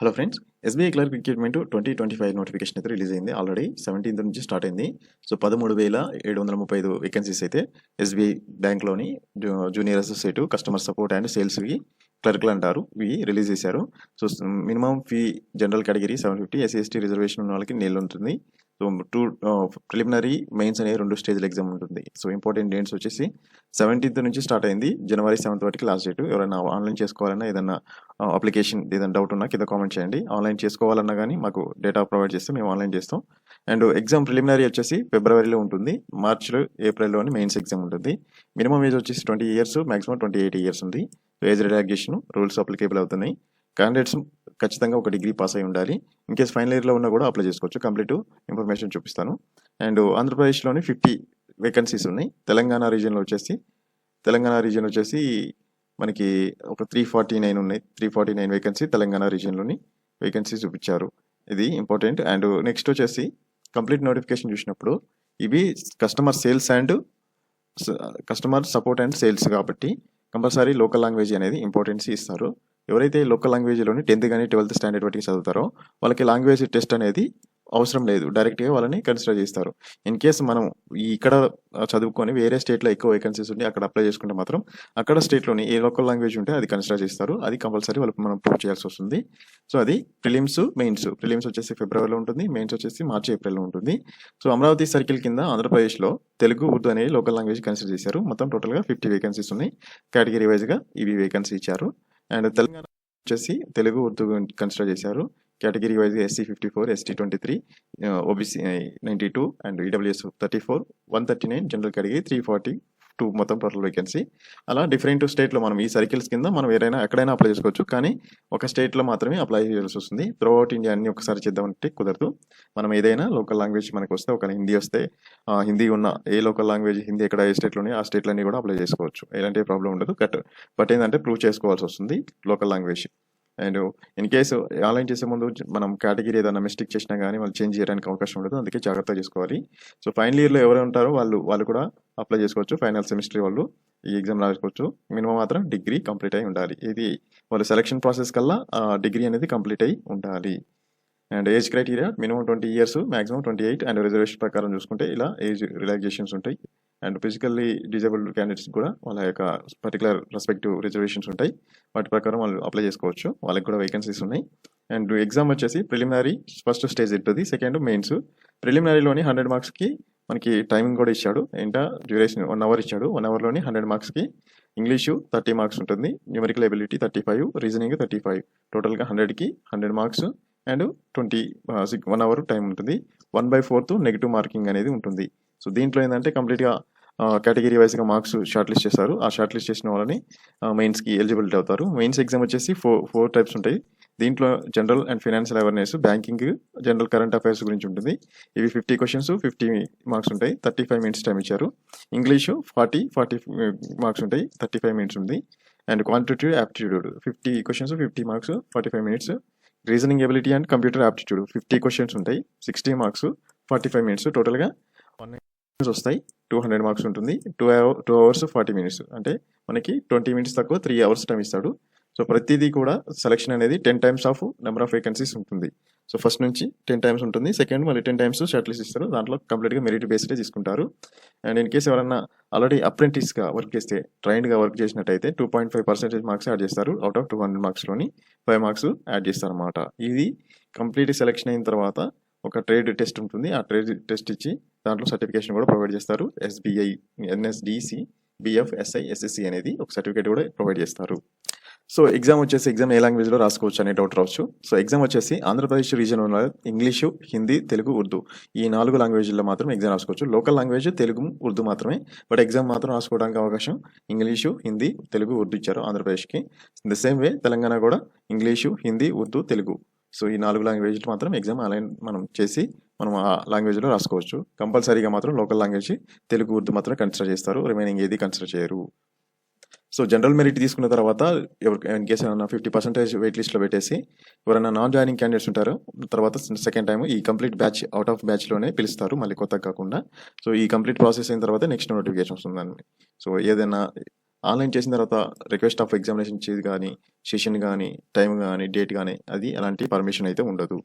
Hello friends, SBI clerk recruitment 2025 notification అయితే release అయింది. Already 17th నుంచి స్టార్ట్ అయింది. సో 13,735 వేకెన్సీస్ అయితే ఎస్బీఐ బ్యాంక్లోని junior associate, customer support and సేల్స్వి క్లర్క్లు అంటారు, ఇవి రిలీజ్ చేశారు. So minimum fee general category 750, SC ST reservation ఉన్న వాళ్ళకి నీళ్ళు ఉంటుంది. సో ప్రిలిమినరీ మెయిన్స్ అనే 2 స్టేజ్ల ఎగ్జామ్ ఉంటుంది. సో ఇంపార్టెంట్ డేట్స్ వచ్చేసి 17th నుంచి స్టార్ట్ అయింది. జనవరి 7th వరకు లాస్ట్ డేట్. ఎవరైనా ఆన్లైన్ చేసుకోవాలన్నా ఏదన్నా అప్లికేషన్ ఏదైనా డౌట్ ఉన్నా కింద కామెంట్ చేయండి. ఆన్లైన్ చేసుకోవాలన్నా కానీ మాకు డేటా ప్రొవైడ్ చేస్తే మేము ఆన్లైన్ చేస్తాం. అండ్ ఎగ్జామ్ ప్రిలిమినరీ వచ్చేసి ఫిబ్రవరిలో ఉంటుంది. మార్చ్లో, ఏప్రిల్లోని మెయిన్స్ ఎగ్జామ్ ఉంటుంది. మినిమం ఏజ్ వచ్చేసి 20 years, మాక్సిమం 28 years ఉంది. ఏజ్ రిలాక్సేషన్ రూల్స్ అప్లికేబుల్ అవుతున్నాయి. క్యాండిడేట్స్ ఖచ్చితంగా ఒక డిగ్రీ పాస్ అయి ఉండాలి. ఇన్కేస్ ఫైనల్ ఇయర్లో ఉన్నా కూడా అప్లై చేసుకోవచ్చు. కంప్లీట్ ఇన్ఫర్మేషన్ చూపిస్తాను. అండ్ ఆంధ్రప్రదేశ్లోని 50 వేకెన్సీస్ ఉన్నాయి. తెలంగాణ రీజియన్ వచ్చేసి మనకి ఒక 349 ఉన్నాయి. 349 వేకెన్సీ తెలంగాణ రీజియన్లోని వేకెన్సీ చూపించారు. ఇది ఇంపార్టెంట్. అండ్ నెక్స్ట్ వచ్చేసి కంప్లీట్ నోటిఫికేషన్ చూసినప్పుడు ఇవి కస్టమర్ సపోర్ట్ అండ్ సేల్స్ కాబట్టి కంపల్సరీ లోకల్ లాంగ్వేజ్ అనేది ఇంపార్టెన్స్ ఇస్తారు. ఎవరైతే లోకల్ లాంగ్వేజ్లోని 10th కానీ 12th స్టాండర్డ్ వరకు చదువుతారో వాళ్ళకి లాంగ్వేజ్ టెస్ట్ అనేది అవసరం లేదు. డైరెక్ట్గా వాళ్ళని కన్సిడర్ చేస్తారు. ఇన్ కేసు మనం ఇక్కడ చదువుకొని వేరే స్టేట్లో ఎక్కువ వేకెన్సీస్ ఉండి అక్కడ అప్లై చేసుకుంటే మాత్రం అక్కడ స్టేట్లోని ఏ లోకల్ లాంగ్వేజ్ ఉంటే అది కన్సిడర్ చేస్తారు. అది కంపల్సరీ వాళ్ళకి మనం ప్రూవ్ చేయాల్సి వస్తుంది. సో అది ప్రిలిమ్స్, మెయిన్స్. ప్రిలిమ్స్ వచ్చేసి ఫిబ్రవరిలో ఉంటుంది. మెయిన్స్ వచ్చేసి మార్చి, ఏప్రిల్లో ఉంటుంది. సో అమరావతి సర్కిల్ కింద ఆంధ్రప్రదేశ్లో తెలుగు, ఉర్దూ అనేది లోకల్ లాంగ్వేజ్ కన్సిడర్ చేశారు. మొత్తం టోటల్గా 50 వేకెన్సీస్ ఉన్నాయి. కేటగిరీ వైజ్గా ఇవి వేకెన్సీ ఇచ్చారు. అండ్ తెలంగాణ వచ్చేసి తెలుగు, ఉర్దూ కన్సిడర్ చేశారు. కేటగిరీ వైజ్గా SC 54, ST 23, OBC 92 and EWS 34, 139 general category 342 మొత్తం టోటల్ వేకెన్సీ. అలా డిఫరెంట్ స్టేట్లో మనం ఈ సర్కిల్స్ కింద మనం ఎక్కడైనా అప్లై చేసుకోవచ్చు. కానీ ఒక స్టేట్లో మాత్రమే అప్లై చేయాల్సి వస్తుంది. త్రూఅవుట్ ఇండియా అన్ని ఒకసారి చేద్దామంటే కుదరదు. మనం ఏదైనా లోకల్ లాంగ్వేజ్ మనకు వస్తే, ఒక హిందీ వస్తే హిందీ ఉన్న ఏ లోకల్ లాంగ్వేజ్ హిందీ ఎక్కడ ఏ స్టేట్లోనే ఆ స్టేట్లన్నీ కూడా అప్లై చేసుకోవచ్చు. ఎలాంటి ప్రాబ్లం ఉండదు. బట్ ఏంటంటే ప్రూవ్ చేసుకోవాల్సి వస్తుంది local language. And in case online చేసే ముందు మనం కేటగిరీ ఏదైనా మిస్టేక్ చేసినా కానీ వాళ్ళు చేంజ్ చేయడానికి అవకాశం ఉండదు. అందుకే జాగ్రత్తగా చేసుకోవాలి. సో ఫైనల్ ఇయర్లో ఎవరు ఉంటారో వాళ్ళు కూడా అప్లై చేసుకోవచ్చు. ఫైనల్ సెమిస్టర్ వాళ్ళు ఈ ఎగ్జామ్ రాసుకోవచ్చు. మినిమం మాత్రం డిగ్రీ కంప్లీట్ అయి ఉండాలి. ఇది వాళ్ళ సెలక్షన్ ప్రాసెస్ కల్లా డిగ్రీ అనేది కంప్లీట్ అయి ఉండాలి. And age criteria minimum 20 years, maximum 28. And reservation ప్రకారం చూసుకుంటే ఇలా ఏజ్ రిలాక్సేషన్స్ ఉంటాయి. అండ్ ఫిజికల్లీ డిజేబుల్డ్ క్యాండిడేట్స్ కూడా వాళ్ళ యొక్క పర్టికులర్ రెస్పెక్టివ్ రిజర్వేషన్స్ ఉంటాయి. వాటి ప్రకారం వాళ్ళు అప్లై చేసుకోవచ్చు. వాళ్ళకి కూడా వేకెన్సీస్ ఉన్నాయి. అండ్ ఎగ్జామ్ వచ్చేసి ప్రిలిమినరీ ఫస్ట్ స్టేజ్ ఉంటుంది. Second mains. ప్రిలిమినరీలోని 100 మార్క్స్కి మనకి టైమింగ్ కూడా ఇచ్చాడు. డ్యూరేషన్ 1 hour ఇచ్చాడు. 1 hourలోని 100 మార్క్స్కి ఇంగ్లీషు 30 మార్క్స్ ఉంటుంది. Numerical ability 35, reasoning 35. టోటల్గా 100కి 100 మార్క్స్ అండ్ 1 hour టైం ఉంటుంది. 1/4 నెగిటివ్ మార్కింగ్ అనేది ఉంటుంది. సో దీంట్లో ఏంటంటే కంప్లీట్గా కేటగిరీ వైజ్గా మార్క్స్ షార్ట్ లిస్ట్ చేస్తారు. ఆ షార్ట్ లిస్ట్ చేసిన వాళ్ళని మెయిన్స్కి ఎలిజిబిలిటీ అవుతారు. మెయిన్స్ ఎగ్జామ్ వచ్చేసి ఫోర్ టైప్స్ ఉంటాయి. దీంట్లో general and financial awareness, banking, general current affairs గురించి ఉంటుంది. ఇవి 50 questions, 50 marks ఉంటాయి. 35 minutes టైం ఇచ్చారు. ఇంగ్లీషు 40 marks ఉంటాయి. 35 minutes ఉంది. And quantitative aptitude 50 questions, 50 marks, 45 minutes. Reasoning ability and computer aptitude 50 questions ఉంటాయి. 60 marks, 45 minutes. టోటల్గా 190 వస్తాయి. 200 marks ఉంటుంది. 2 hours 40 minutes. అంటే మనకి 20 minutes తక్కువ 3 hours టైం ఇస్తాడు. సో ప్రతిదీ కూడా సెలక్షన్ అనేది 10 times of number of vacancies ఉంటుంది. సో ఫస్ట్ నుంచి 10 times ఉంటుంది. సెకండ్ మళ్ళీ 10 times షార్ట్ లిస్ట్ ఇస్తారు. దాంట్లో కంప్లీట్గా మెరిట్ బేస్డే తీసుకుంటారు. అండ్ ఇన్ కేసు ఎవరన్నా ఆల్రెడీ అప్రెంటిస్గా వర్క్ చేస్తే, ట్రైన్డ్గా వర్క్ చేసినట్టయితే 2.5% మార్క్స్ యాడ్ చేస్తారు. అవుట్ ఆఫ్ 200 marksలోని 5 marks యాడ్ చేస్తారు అన్నమాట. ఇది కంప్లీట్ సెలెక్షన్ అయిన తర్వాత ఒక ట్రేడ్ టెస్ట్ ఉంటుంది. ఆ ట్రేడ్ టెస్ట్ ఇచ్చి దాంట్లో సర్టిఫికేషన్ కూడా ప్రొవైడ్ చేస్తారు. SBI, NSDC, BF, SI, SSC అనేది ఒక సర్టిఫికేట్ కూడా ప్రొవైడ్ చేస్తారు. సో ఎగ్జామ్ ఏ లాంగ్వేజ్లో రాసుకోవచ్చు అనే డౌట్ రావచ్చు. సో ఎగ్జామ్ వచ్చేసి ఆంధ్రప్రదేశ్ రీజన్ ఉన్న ఇంగ్లీషు, హిందీ, తెలుగు, ఉర్దూ ఈ 4 లాంగ్వేజ్లో మాత్రం ఎగ్జామ్ రాసుకోవచ్చు. లోకల్ లాంగ్వేజ్ తెలుగు, ఉర్దూ మాత్రమే. బట్ ఎగ్జామ్ మాత్రం రాసుకోవడానికి అవకాశం ఇంగ్లీషు, హిందీ, తెలుగు, ఉర్దూ ఇచ్చారు ఆంధ్రప్రదేశ్కి. ద సేమ్ వే తెలంగాణ కూడా ఇంగ్లీషు, హిందీ, ఉర్దూ, తెలుగు. సో ఈ 4 లాంగ్వేజ్లు మాత్రం ఎగ్జామ్ అలైన్ మనం చేసి మనం ఆ లాంగ్వేజ్లో రాసుకోవచ్చు. కంపల్సరీగా మాత్రం లోకల్ లాంగ్వేజ్ తెలుగు, ఉర్దూ మాత్రం కన్సిడర్ చేస్తారు. రిమైనింగ్ ఏది కన్సిడర్ చేయరు. సో జనరల్ మెరిట్ తీసుకున్న తర్వాత ఇన్ కేసు ఏమన్నా 50% వెయిట్ లిస్ట్లో పెట్టేసి ఎవరైనా నాన్ జాయినింగ్ క్యాండిడేట్స్ ఉంటారో తర్వాత సెకండ్ టైం ఈ కంప్లీట్ బ్యాచ్ అవుట్ ఆఫ్ బ్యాచ్లోనే పిలుస్తారు, మళ్ళీ కొత్తగా కాకుండా. సో ఈ కంప్లీట్ ప్రాసెస్ అయిన తర్వాత నెక్స్ట్ నోటిఫికేషన్ వస్తుందండి. సో ఏదైనా ఆన్లైన్ చేసిన తర్వాత రిక్వెస్ట్ ఆఫ్ ఎగ్జామినేషన్ చేసి కానీ, సెషన్ కానీ, టైం కానీ, డేట్ కానీ అది ఎలాంటి పర్మిషన్ అయితే ఉండదు.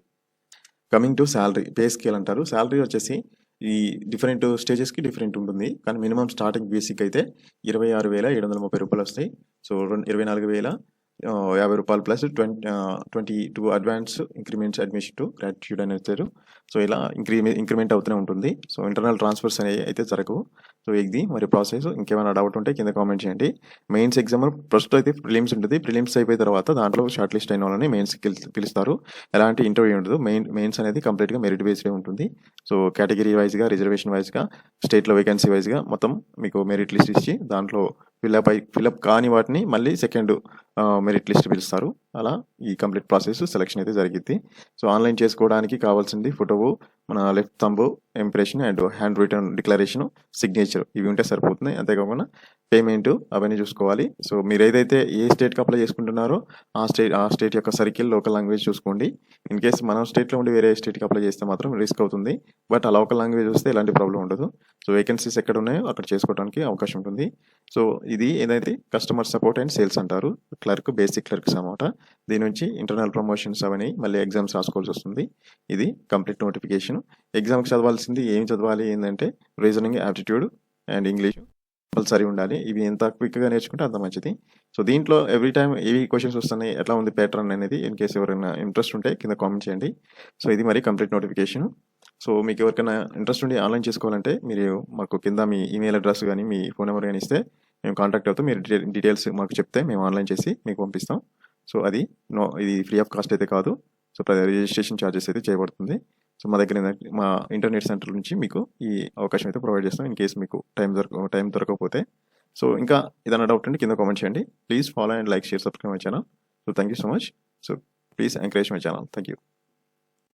Coming to salary, pay scale అంటారు. శాలరీ వచ్చేసి ఈ డిఫరెంట్ స్టేజెస్‌కి డిఫరెంట్ ఉంటుంది. కానీ మినిమమ్ స్టార్టింగ్ బేసిక్ అయితే రూ. 26,730 వస్తాయి. So, 24,050 plus 22 advance increments admission to graduate అని ఇచ్చారు. సో, ఇలా ఇంక్రిమెంట్ అవుతూనే ఉంటుంది. సో, ఇంటర్నల్ ట్రాన్స్ఫర్స్ అనేవి అయితే జరగవు. సో, ఇది మరి ప్రాసెస్. ఇంకేమైనా డౌట్ ఉంటే కింద కామెంట్ చేయండి. మెయిన్స్ ఎగ్జామ్ ప్రస్తుతం అయితే ప్రిలిమ్స్ ఉంటుంది. ప్రిలిమ్స్ అయిపోయిన తర్వాత దాంట్లో షార్ట్ లిస్ట్ అయిన వాళ్ళని మెయిన్స్‌కి పిలుస్తారు. ఎలాంటి ఇంటర్వ్యూ ఉండదు. మెయిన్స్ అనేది కంప్లీట్‌గా మెరిట్ బేస్డే ఉంటుంది. సో, కేటగిరీ వైస్‌గా, రిజర్వేషన్ వైస్‌గా, స్టేట్‌లో వేకెన్సీ వైస్‌గా మొత్తం మీకు మెరిట్ లిస్ట్ ఇచ్చి దాంట్లో ఫిలప్ కాని వాటిని మళ్ళీ సెకండ్ మెరిట్ లిస్ట్ పిలుస్తారు. అలా ఈ కంప్లీట్ ప్రాసెస్ సెలక్షన్ అయితే జరిగిద్ది. సో, ఆన్లైన్ చేసుకోవడానికి కావాల్సింది ఫోటో, మన left thumb impression and hand written declaration, signature ఇవి ఉంటే సరిపోతుంది. అంతేకాకుండా పేమెంట్ అవన్నీ చూసుకోవాలి. సో, మీరు ఏదైతే ఏ స్టేట్‌కి అప్లై చేసుకుంటున్నారో ఆ స్టేట్ యొక్క సర్కిల్ లోకల్ లాంగ్వేజ్ చూసుకోండి. ఇన్ కేస్ మనం స్టేట్‌లో ఉండి వేరే స్టేట్‌కి అప్లై చేస్తే మాత్రం రిస్క్ అవుతుంది. బట్ ఆ లోకల్ లాంగ్వేజ్ వస్తే ఎలాంటి ప్రాబ్లం ఉండదు. సో, వేకెన్సీస్ ఎక్కడ ఉన్నాయో అక్కడ చేసుకోవడానికి అవకాశం ఉంటుంది. సో, ఇది ఏదైతే కస్టమర్ సపోర్ట్ అండ్ సేల్స్ అంటారు. క్లర్క్, బేసిక్ క్లర్క్స్ అన్నమాట. దీని నుంచి ఇంటర్నల్ ప్రమోషన్స్ అవన్నీ మళ్ళీ ఎగ్జామ్స్ రాసుకోవాల్సి వస్తుంది. ఇది కంప్లీట్ నోటిఫికేషన్. ఎగ్జామ్కి చదవాల్సింది ఏం చదవాలి ఏంటంటే reasoning, aptitude and English compulsory ఉండాలి. ఇవి ఎంత క్విక్గా నేర్చుకుంటే అంత మంచిది. సో, దీంట్లో ఎవ్రీ టైమ్ ఏవి క్వశ్చన్స్ వస్తున్నాయి, ఎట్లా ఉంది ప్యాటర్న్ అనేది ఇన్ కేసు ఎవరైనా ఇంట్రెస్ట్ ఉంటే కింద కామెంట్ చేయండి. సో, ఇది మరి కంప్లీట్ నోటిఫికేషన్. సో, మీకు ఎవరికైనా ఇంట్రెస్ట్ ఉండి ఆన్లైన్ చేసుకోవాలంటే మీరు మాకు కింద మీ ఈమెయిల్ అడ్రస్ కానీ, మీ ఫోన్ నెంబర్ కానీ ఇస్తే మేము కాంటాక్ట్ అవుతాం. మీరు డీటెయిల్స్ మాకు చెప్తే మేము ఆన్లైన్ చేసి మీకు పంపిస్తాం. సో, ఇది ఫ్రీ ఆఫ్ కాస్ట్ అయితే కాదు. సో, రిజిస్ట్రేషన్ ఛార్జెస్ అయితే చేయబడుతుంది. సో, మా దగ్గర మా ఇంటర్నెట్ సెంటర్ నుంచి మీకు ఈ అవకాశం అయితే ప్రొవైడ్ చేస్తాం. ఇన్ కేసు మీకు టైం దొరకకపోతే. సో, ఇంకా ఏదైనా డౌట్ ఉంటే కింద కామెంట్ చేయండి. Please follow and like, share, subscribe my channel. So, thank you so much. So, please encourage my channel. Thank you.